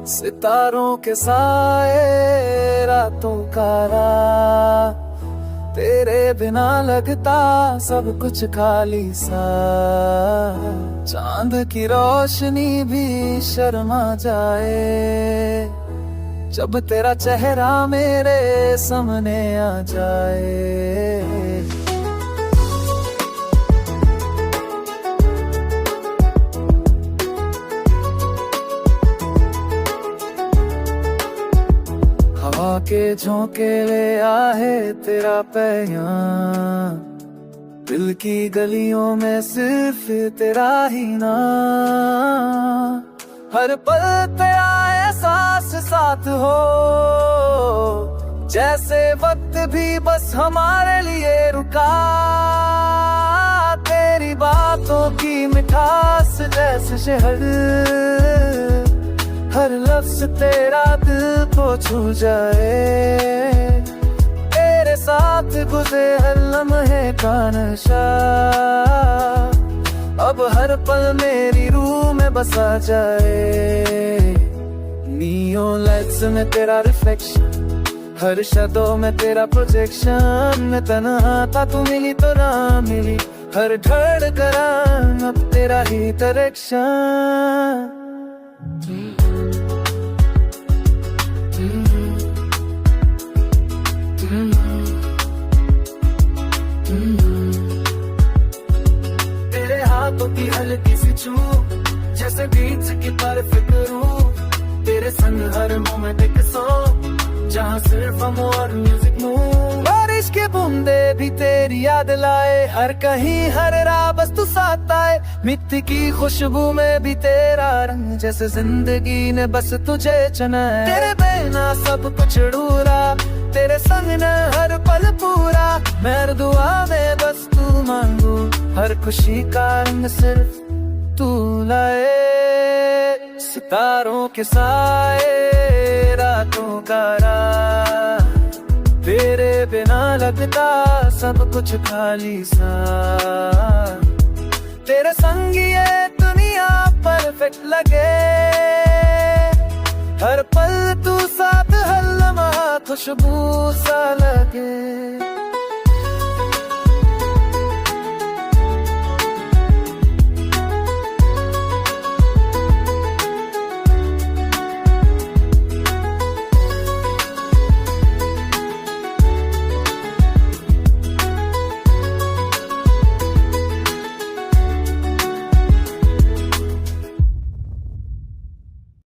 सितारों के साए रातों का राह, तेरे बिना लगता सब कुछ खाली सा। चांद की रोशनी भी शर्मा जाए जब तेरा चेहरा मेरे सामने आ जाए। हवा के झोंके ले आहे तेरा पैगाम, दिल की गलियों में सिर्फ तेरा ही नाम। हर पल तेरा एहसास साथ हो, जैसे वक्त भी बस हमारे लिए रुका। तेरी बातों की मिठास जैसे शहद, हर लफ्ज तेरा दिल को छू जाए। तेरे साथ गुजरे हर लम्हे का नशा, अब हर पल मेरी रूह में बसा जाए। नियोन लाइट्स में तेरा रिफ्लेक्शन, हर शब्दों में तेरा प्रोजेक्शन। मैं तन्हा था तू मिली तो ना मिली, हर धड़कन अब तेरा ही डायरेक्शन। तेरे हाथों की हल्की सी चूम, जैसे बीच की परफेक्ट रूह। तेरे संग हर मोमेंट एक सॉन्ग, जहाँ सिर्फ हम और म्यूजिक मूव। बारिश के बूंदे भी तेरी याद लाए, हर कहीं हर राह बस तू साथ आए। मिट्टी की खुशबू में भी तेरा रंग, जैसे जिंदगी ने बस तुझे चुना है। तेरे बिना सब कुछ अधूरा, तेरे संग न हर पल पूरा। मैं हर दुआ में बस तू मांगू, हर खुशी का रंग सिर्फ तू लाए। सितारों के साए रातों का राह, तेरे बिना लगता सब कुछ खाली सा। तेरे संग ये दुनिया परफेक्ट लगे, हर पल तू साथ, हर लम्हा खुशबू सा लगे।